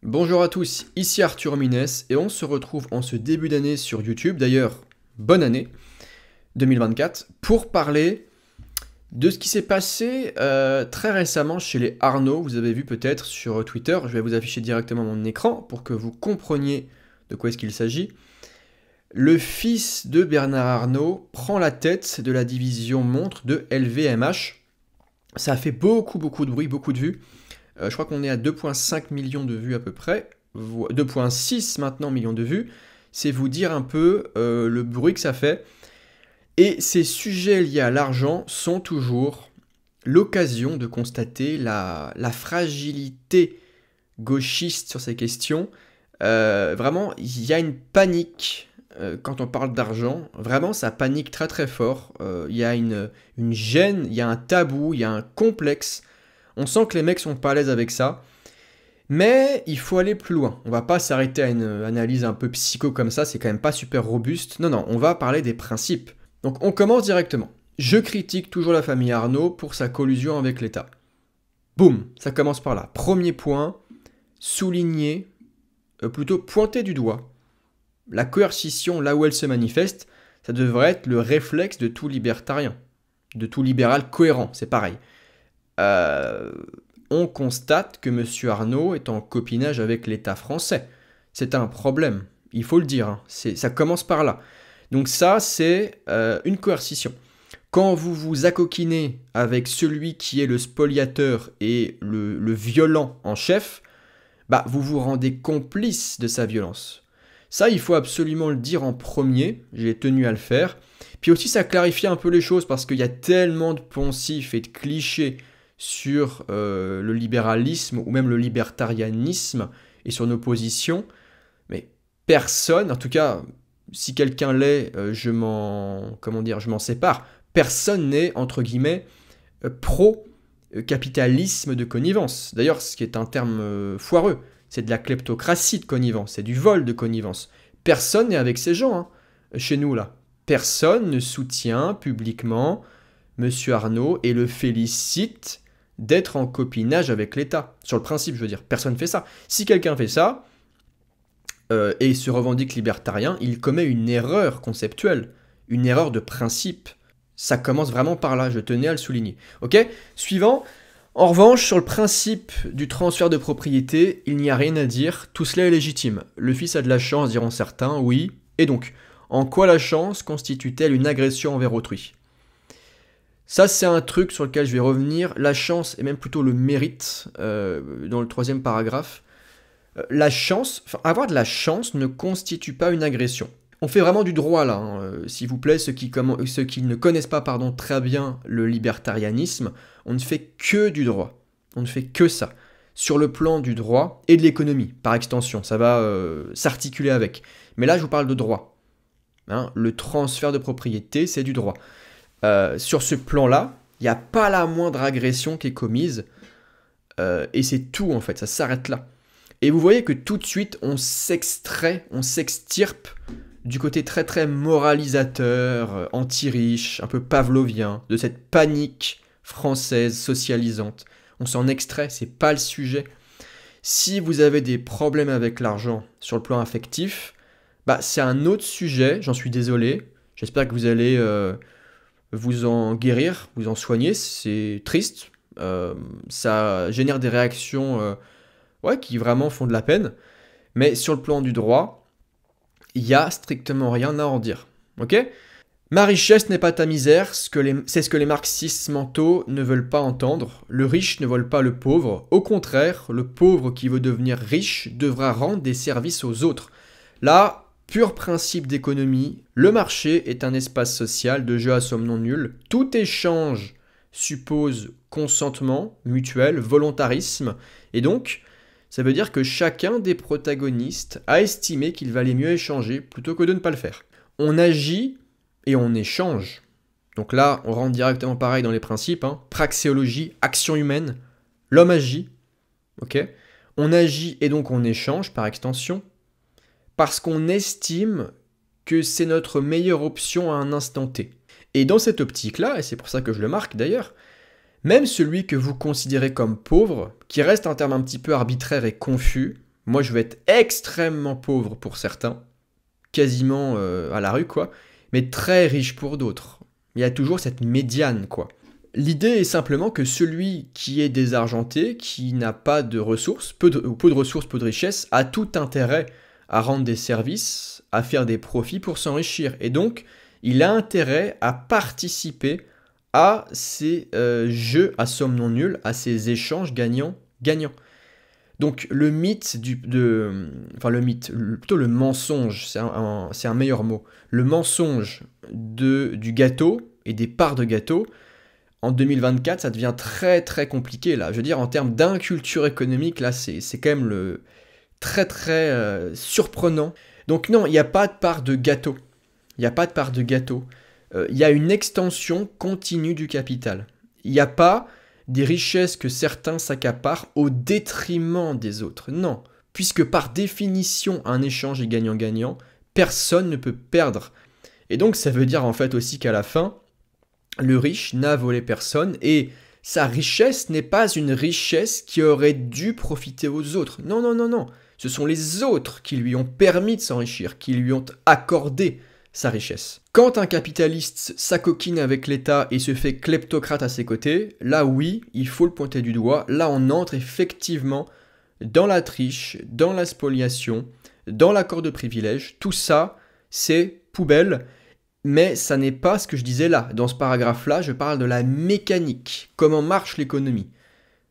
Bonjour à tous, ici Arthur Minès et on se retrouve en ce début d'année sur YouTube, d'ailleurs bonne année 2024, pour parler de ce qui s'est passé très récemment chez les Arnault. Vous avez vu peut-être sur Twitter, je vais vous afficher directement mon écran pour que vous compreniez de quoi est-ce qu'il s'agit. Le fils de Bernard Arnault prend la tête de la division montre de LVMH. Ça a fait beaucoup de bruit, beaucoup de vues. Je crois qu'on est à 2,5 millions de vues à peu près, 2,6 maintenant millions de vues. C'est vous dire un peu le bruit que ça fait. Et ces sujets liés à l'argent sont toujours l'occasion de constater la fragilité gauchiste sur ces questions. Vraiment, il y a une panique quand on parle d'argent. Vraiment, ça panique très fort. Il y a une gêne, il y a un tabou, il y a un complexe. On sent que les mecs sont pas à l'aise avec ça. Mais il faut aller plus loin. On va pas s'arrêter à une analyse un peu psycho comme ça, c'est quand même pas super robuste. Non, on va parler des principes. Donc on commence directement. Je critique toujours la famille Arnault pour sa collusion avec l'État. Boum, ça commence par là. Premier point, souligner, plutôt pointer du doigt. La coercition, là où elle se manifeste, ça devrait être le réflexe de tout libertarien, de tout libéral cohérent, c'est pareil. On constate que M. Arnault est en copinage avec l'État français. C'est un problème, il faut le dire, hein. Ça commence par là. Donc ça, c'est une coercition. Quand vous vous accoquinez avec celui qui est le spoliateur et le violent en chef, bah, vous vous rendez complice de sa violence. Ça, il faut absolument le dire en premier, j'ai tenu à le faire. Puis aussi, ça clarifie un peu les choses parce qu'il y a tellement de poncifs et de clichés sur le libéralisme ou même le libertarianisme et sur nos positions, mais personne, en tout cas, si quelqu'un l'est, je m'en sépare. Personne n'est, entre guillemets, pro-capitalisme de connivence. D'ailleurs, ce qui est un terme foireux, c'est de la kleptocratie de connivence, c'est du vol de connivence. Personne n'est avec ces gens, hein, chez nous, là. Personne ne soutient publiquement M. Arnault et le félicite d'être en copinage avec l'État. Sur le principe, je veux dire, personne ne fait ça. Si quelqu'un fait ça, et se revendique libertarien, il commet une erreur conceptuelle, une erreur de principe. Ça commence vraiment par là, je tenais à le souligner. Ok ? Suivant. En revanche, sur le principe du transfert de propriété, il n'y a rien à dire, tout cela est légitime. Le fils a de la chance, diront certains, oui. Et donc, en quoi la chance constitue-t-elle une agression envers autrui ? Ça, c'est un truc sur lequel je vais revenir. La chance, et même plutôt le mérite, dans le troisième paragraphe. La chance, avoir de la chance ne constitue pas une agression. On fait vraiment du droit là, hein. S'il vous plaît, ceux qui ne connaissent pas très bien le libertarianisme, on ne fait que du droit. On ne fait que ça. Sur le plan du droit et de l'économie, par extension, ça va s'articuler avec. Mais là, je vous parle de droit. Hein, le transfert de propriété, c'est du droit. Sur ce plan-là, il n'y a pas la moindre agression qui est commise. Et c'est tout en fait, ça s'arrête là. Et vous voyez que tout de suite, on s'extrait, on s'extirpe du côté très moralisateur, anti-riche, un peu pavlovien, de cette panique française socialisante. On s'en extrait, c'est pas le sujet. Si vous avez des problèmes avec l'argent sur le plan affectif, bah c'est un autre sujet, j'en suis désolé. J'espère que vous allez vous en guérir, vous en soigner, c'est triste. Ça génère des réactions qui vraiment font de la peine. Mais sur le plan du droit, il n'y a strictement rien à en dire. Ok ? Ma richesse n'est pas ta misère, c'est ce que les marxistes mentaux ne veulent pas entendre. Le riche ne vole pas le pauvre. Au contraire, le pauvre qui veut devenir riche devra rendre des services aux autres. Là, pur principe d'économie, le marché est un espace social de jeu à somme non nulle. Tout échange suppose consentement mutuel, volontarisme, et donc ça veut dire que chacun des protagonistes a estimé qu'il valait mieux échanger plutôt que de ne pas le faire. On agit et on échange. Donc là, on rentre directement pareil dans les principes, hein. Praxéologie, action humaine, l'homme agit. Ok ? On agit et donc on échange par extension parce qu'on estime que c'est notre meilleure option à un instant T. Et dans cette optique-là, et c'est pour ça que je le marque d'ailleurs, même celui que vous considérez comme pauvre, qui reste un terme un petit peu arbitraire et confus, Moi, je vais être extrêmement pauvre pour certains, quasiment à la rue, quoi, mais très riche pour d'autres. Il y a toujours cette médiane, quoi. L'idée est simplement que celui qui est désargenté, qui n'a pas de ressources, peu de ressources, peu de richesses, a tout intérêt à rendre des services, à faire des profits pour s'enrichir. Et donc, il a intérêt à participer à ces jeux à somme non nulle, à ces échanges gagnants-gagnants. Donc le mythe enfin plutôt le mensonge, c'est un meilleur mot. Le mensonge du gâteau et des parts de gâteau, en 2024, ça devient très très compliqué là. Je veux dire, en termes d'inculture économique, là, c'est quand même très très surprenant. Donc non, il n'y a pas de part de gâteau. Il n'y a pas de part de gâteau. Il y a une extension continue du capital. Il n'y a pas des richesses que certains s'accaparent au détriment des autres. Non, puisque par définition, un échange est gagnant-gagnant, personne ne peut perdre. Et donc ça veut dire en fait aussi qu'à la fin, le riche n'a volé personne et sa richesse n'est pas une richesse qui aurait dû profiter aux autres. Non, non, non, non. Ce sont les autres qui lui ont permis de s'enrichir, qui lui ont accordé sa richesse. Quand un capitaliste s'acoquine avec l'État et se fait kleptocrate à ses côtés, là oui, il faut le pointer du doigt, là on entre effectivement dans la triche, dans la spoliation, dans l'accord de privilège, tout ça c'est poubelle, mais ça n'est pas ce que je disais là. Dans ce paragraphe-là, je parle de la mécanique, comment marche l'économie.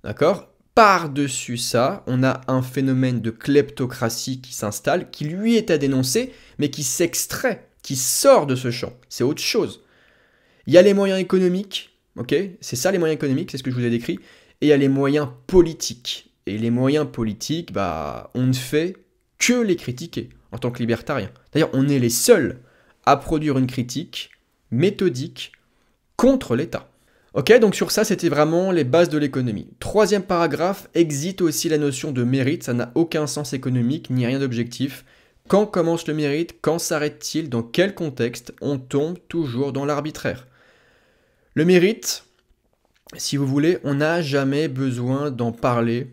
D'accord ? Par-dessus ça, on a un phénomène de kleptocratie qui s'installe, qui lui est à dénoncer, mais qui s'extrait, qui sort de ce champ. C'est autre chose. Il y a les moyens économiques, ok ? C'est ça les moyens économiques, c'est ce que je vous ai décrit. Et il y a les moyens politiques. Et les moyens politiques, on ne fait que les critiquer en tant que libertarien. D'ailleurs, on est les seuls à produire une critique méthodique contre l'État. Ok, donc sur ça, c'était vraiment les bases de l'économie. Troisième paragraphe, existe aussi la notion de mérite, ça n'a aucun sens économique, ni rien d'objectif. Quand commence le mérite? Quand s'arrête-t-il? Dans quel contexte? On tombe toujours dans l'arbitraire. Le mérite, si vous voulez, on n'a jamais besoin d'en parler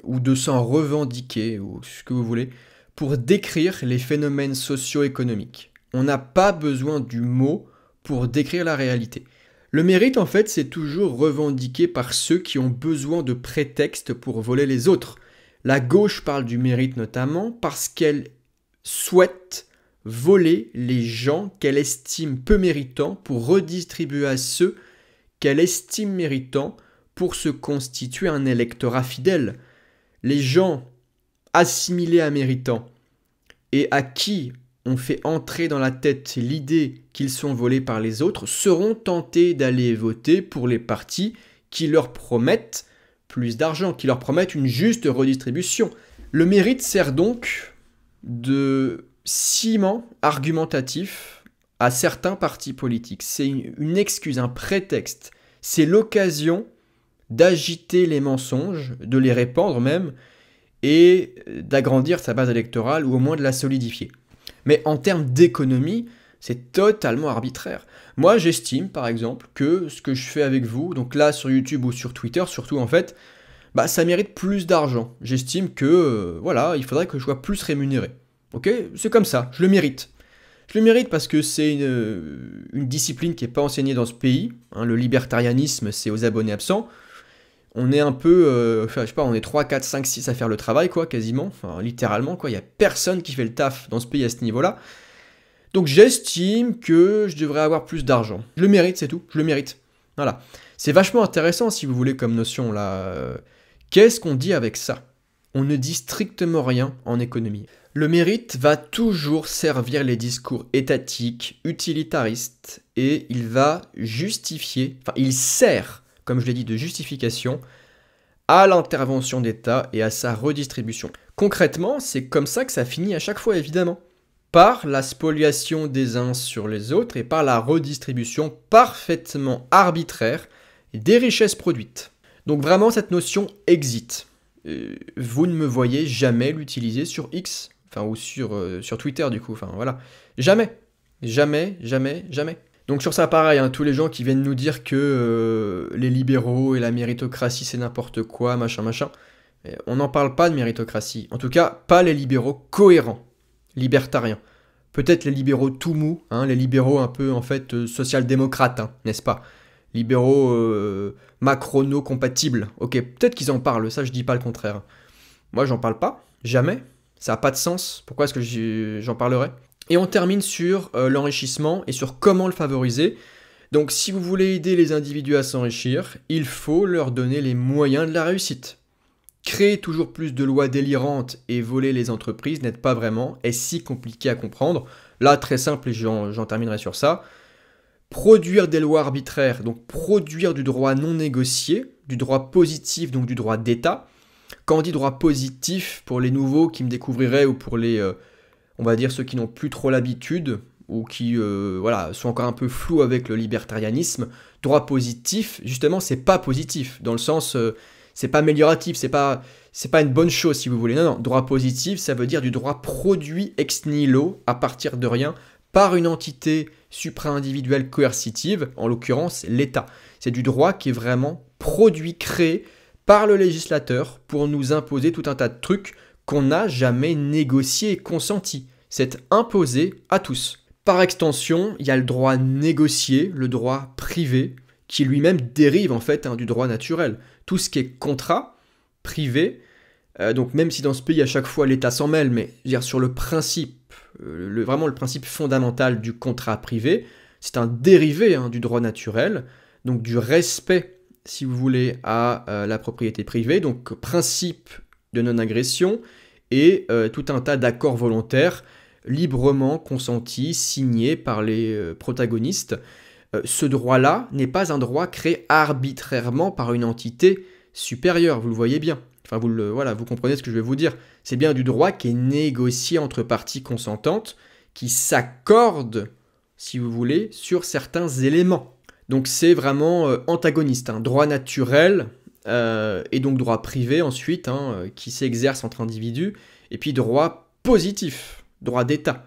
ou de s'en revendiquer, ou ce que vous voulez, pour décrire les phénomènes socio-économiques. On n'a pas besoin du mot pour décrire la réalité. Le mérite, en fait, c'est toujours revendiqué par ceux qui ont besoin de prétextes pour voler les autres. La gauche parle du mérite notamment parce qu'elle souhaite voler les gens qu'elle estime peu méritants pour redistribuer à ceux qu'elle estime méritants pour se constituer un électorat fidèle. Les gens assimilés à méritants et à qui on fait entrer dans la tête l'idée qu'ils sont volés par les autres seront tentés d'aller voter pour les partis qui leur promettent plus d'argent, qui leur promettent une juste redistribution. Le mérite sert donc de ciment argumentatif à certains partis politiques. C'est une excuse, un prétexte. C'est l'occasion d'agiter les mensonges, de les répandre même, et d'agrandir sa base électorale ou au moins de la solidifier. Mais en termes d'économie, c'est totalement arbitraire. Moi, j'estime, par exemple, que ce que je fais avec vous, donc là sur YouTube ou sur Twitter, surtout en fait, ça mérite plus d'argent. J'estime que, il faudrait que je sois plus rémunéré. Ok ? C'est comme ça, je le mérite. Je le mérite parce que c'est une discipline qui n'est pas enseignée dans ce pays. Le libertarianisme, c'est aux abonnés absents. On est un peu, on est 3, 4, 5, 6 à faire le travail, quoi, quasiment. Enfin, littéralement, quoi. Il n'y a personne qui fait le taf dans ce pays à ce niveau-là. Donc j'estime que je devrais avoir plus d'argent. Je le mérite, c'est tout. Je le mérite. Voilà. C'est vachement intéressant, si vous voulez, comme notion, là. Qu'est-ce qu'on dit avec ça? On ne dit strictement rien en économie. Le mérite va toujours servir les discours étatiques, utilitaristes, et il va justifier, il sert, comme je l'ai dit, de justification à l'intervention d'État et à sa redistribution. Concrètement, c'est comme ça que ça finit à chaque fois, évidemment. Par la spoliation des uns sur les autres et par la redistribution parfaitement arbitraire des richesses produites. Donc vraiment, cette notion existe. Vous ne me voyez jamais l'utiliser sur X, ou sur Twitter du coup, voilà. Jamais. Jamais, jamais, jamais. Donc sur ça, pareil, tous les gens qui viennent nous dire que les libéraux et la méritocratie c'est n'importe quoi, machin. On n'en parle pas de méritocratie. En tout cas, pas les libéraux cohérents, libertariens. Peut-être les libéraux tout mous, hein, les libéraux un peu en fait social-démocrates, hein, n'est-ce pas? Libéraux macrono-compatibles. Ok, peut-être qu'ils en parlent, ça je dis pas le contraire. Moi j'en parle pas, jamais. Ça n'a pas de sens. Pourquoi est-ce que j'en parlerais? Et on termine sur l'enrichissement et sur comment le favoriser. Donc si vous voulez aider les individus à s'enrichir, il faut leur donner les moyens de la réussite. Créer toujours plus de lois délirantes et voler les entreprises n'aide pas vraiment, est si compliqué à comprendre. Là, très simple, et j'en terminerai sur ça. Produire des lois arbitraires, donc produire du droit non négocié, du droit positif, donc du droit d'État. Quand on dit droit positif, pour les nouveaux qui me découvriraient ou pour les, on va dire, ceux qui n'ont plus trop l'habitude ou qui voilà, sont encore un peu flous avec le libertarianisme, droit positif, justement, c'est pas positif, dans le sens... c'est pas amélioratif, c'est pas une bonne chose si vous voulez. Non, non, droit positif, ça veut dire du droit produit ex nihilo, à partir de rien, par une entité supra-individuelle coercitive, en l'occurrence l'État. C'est du droit qui est vraiment produit, créé par le législateur pour nous imposer tout un tas de trucs qu'on n'a jamais négocié et consenti. C'est imposé à tous. Par extension, il y a le droit négocié, le droit privé, qui lui-même dérive en fait du droit naturel. Tout ce qui est contrat, privé, donc même si dans ce pays à chaque fois l'État s'en mêle, mais je veux dire, sur le principe, vraiment le principe fondamental du contrat privé, c'est un dérivé du droit naturel, donc du respect, si vous voulez, à la propriété privée, donc principe de non-agression et tout un tas d'accords volontaires librement consentis, signés par les protagonistes. Ce droit-là n'est pas un droit créé arbitrairement par une entité supérieure, vous le voyez bien. Enfin, vous comprenez ce que je vais vous dire. C'est bien du droit qui est négocié entre parties consentantes, qui s'accordent, si vous voulez, sur certains éléments. Donc c'est vraiment antagoniste, droit naturel, et donc droit privé ensuite, qui s'exerce entre individus, et puis droit positif, droit d'État.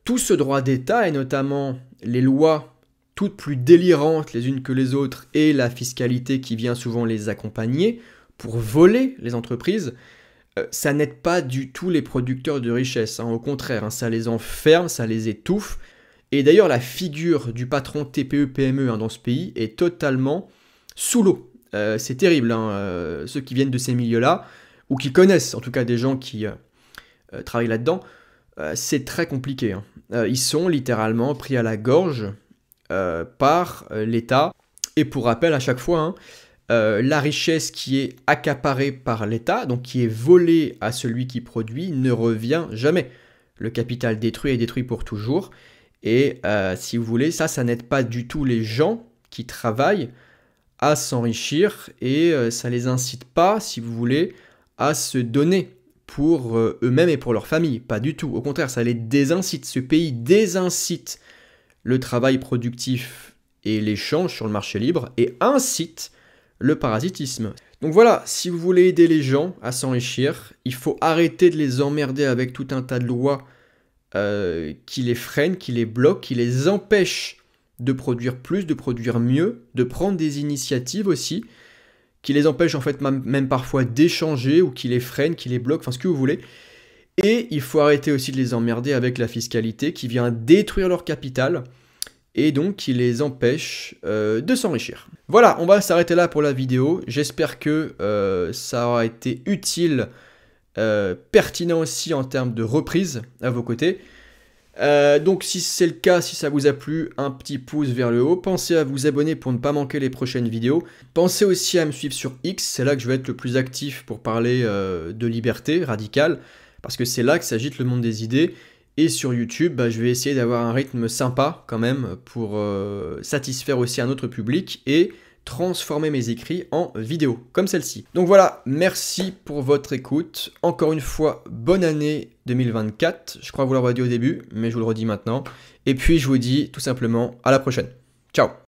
Tout ce droit d'État, et notamment les lois toutes plus délirantes les unes que les autres, et la fiscalité qui vient souvent les accompagner, pour voler les entreprises, ça n'aide pas du tout les producteurs de richesse. Au contraire, ça les enferme, ça les étouffe. Et d'ailleurs, la figure du patron TPE-PME dans ce pays est totalement sous l'eau. C'est terrible, ceux qui viennent de ces milieux-là, ou qui connaissent en tout cas des gens qui travaillent là-dedans, c'est très compliqué. Ils sont littéralement pris à la gorge par l'État. Et pour rappel, à chaque fois, la richesse qui est accaparée par l'État, donc qui est volée à celui qui produit, ne revient jamais. Le capital détruit est détruit pour toujours. Et si vous voulez, ça n'aide pas du tout les gens qui travaillent à s'enrichir et ça les incite pas, si vous voulez, à se donner pour eux-mêmes et pour leur famille. Pas du tout. Au contraire, ça les désincite. Ce pays désincite le travail productif et l'échange sur le marché libre et incite le parasitisme. Donc voilà, si vous voulez aider les gens à s'enrichir, il faut arrêter de les emmerder avec tout un tas de lois qui les freinent, qui les bloquent, qui les empêchent de produire plus, de produire mieux, de prendre des initiatives aussi, qui les empêchent en fait même parfois d'échanger ou qui les freinent, qui les bloquent, enfin ce que vous voulez. Et il faut arrêter aussi de les emmerder avec la fiscalité qui vient détruire leur capital et donc qui les empêche de s'enrichir. Voilà, on va s'arrêter là pour la vidéo. J'espère que ça aura été utile, pertinent aussi en termes de reprise à vos côtés. Donc si c'est le cas, si ça vous a plu, un petit pouce vers le haut. Pensez à vous abonner pour ne pas manquer les prochaines vidéos. Pensez aussi à me suivre sur X, c'est là que je vais être le plus actif pour parler de liberté radicale, parce que c'est là que s'agite le monde des idées. Et sur YouTube, je vais essayer d'avoir un rythme sympa quand même pour satisfaire aussi un autre public et transformer mes écrits en vidéo, comme celle-ci. Donc voilà, merci pour votre écoute. Encore une fois, bonne année 2024. Je crois vous l'avoir dit au début, mais je vous le redis maintenant. Et puis je vous dis tout simplement à la prochaine. Ciao!